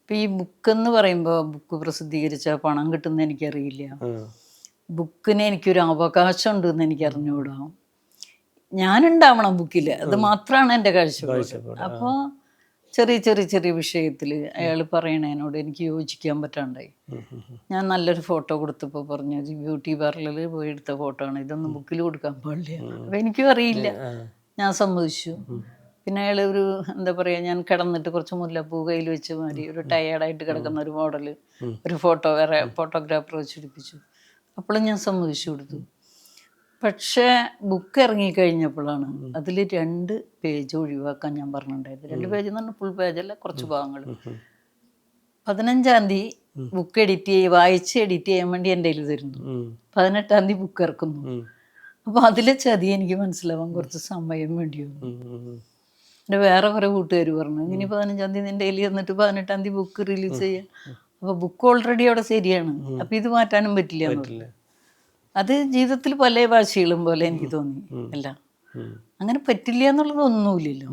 ഇപ്പം ഈ ബുക്കെന്ന് പറയുമ്പോൾ ബുക്ക് പ്രസിദ്ധീകരിച്ചാൽ പണം കിട്ടുമെന്ന് എനിക്കറിയില്ല. ബുക്കിന് എനിക്കൊരു അവകാശം ഉണ്ടെന്ന് എനിക്ക് അറിഞ്ഞുകൂടാ. ഞാനുണ്ടാവണം ബുക്കിൽ, അത് മാത്രമാണ് എൻ്റെ കാഴ്ചപ്പാട്. അപ്പോൾ ചെറിയ ചെറിയ ചെറിയ വിഷയത്തിൽ അയാൾ പറയണതിനോട് എനിക്ക് യോജിക്കാൻ പറ്റാണ്ടായി. ഞാൻ നല്ലൊരു ഫോട്ടോ കൊടുത്തപ്പോൾ പറഞ്ഞു ഇത് ബ്യൂട്ടി പാർലറിൽ പോയി എടുത്ത ഫോട്ടോ ആണ്, ഇതൊന്നും ബുക്കിൽ കൊടുക്കാൻ പാടില്ല. അപ്പോൾ എനിക്കും അറിയില്ല, ഞാൻ സമ്മതിച്ചു. പിന്നെ അയാൾ ഒരു എന്താ പറയുക, ഞാൻ കിടന്നിട്ട് കുറച്ച് മുല്ലപ്പൂ കയ്യിൽ വെച്ച് മാറി ഒരു ടയേർഡായിട്ട് കിടക്കുന്ന ഒരു മോഡൽ ഒരു ഫോട്ടോ വേറെ ഫോട്ടോഗ്രാഫർ വെച്ച് പിടിപ്പിച്ചു. അപ്പോഴും ഞാൻ സമ്മതിച്ചു കൊടുത്തു. പക്ഷേ ബുക്ക് ഇറങ്ങിക്കഴിഞ്ഞപ്പോഴാണ് അതിൽ 2 പേജ് ഒഴിവാക്കാൻ ഞാൻ പറഞ്ഞിട്ടുണ്ടായത്. 2 പേജ് എന്ന് പറഞ്ഞാൽ ഫുൾ പേജല്ല, കുറച്ച് ഭാഗങ്ങൾ. 15-ാം തീയതി ബുക്ക് വായിച്ച് എഡിറ്റ് ചെയ്യാൻ വേണ്ടി എൻ്റെ കയ്യിൽ തരുന്നു. 18-ാം തീയതി ബുക്ക് ഇറക്കുന്നു. അപ്പോൾ അതിലെ ചതി എനിക്ക് മനസ്സിലാവാൻ കുറച്ച് സമയം വേണ്ടി വന്നു. എൻ്റെ വേറെ കുറേ കൂട്ടുകാർ പറഞ്ഞു ഇനി 15-ാം തീയതി നിൻ്റെ കയ്യിൽ വന്നിട്ട് 18-ാം തീയതി ബുക്ക് റിലീസ് ചെയ്യാം. അപ്പോൾ ബുക്ക് ഓൾറെഡി അവിടെ ശരിയാണ്, അപ്പോൾ ഇത് മാറ്റാനും പറ്റില്ല. അത് ജീവിതത്തിൽ പല ഭാഷകളും പോലെ എനിക്ക് തോന്നി. അല്ല അങ്ങനെ പറ്റില്ല എന്നുള്ളത് ഒന്നുമില്ലല്ലോ.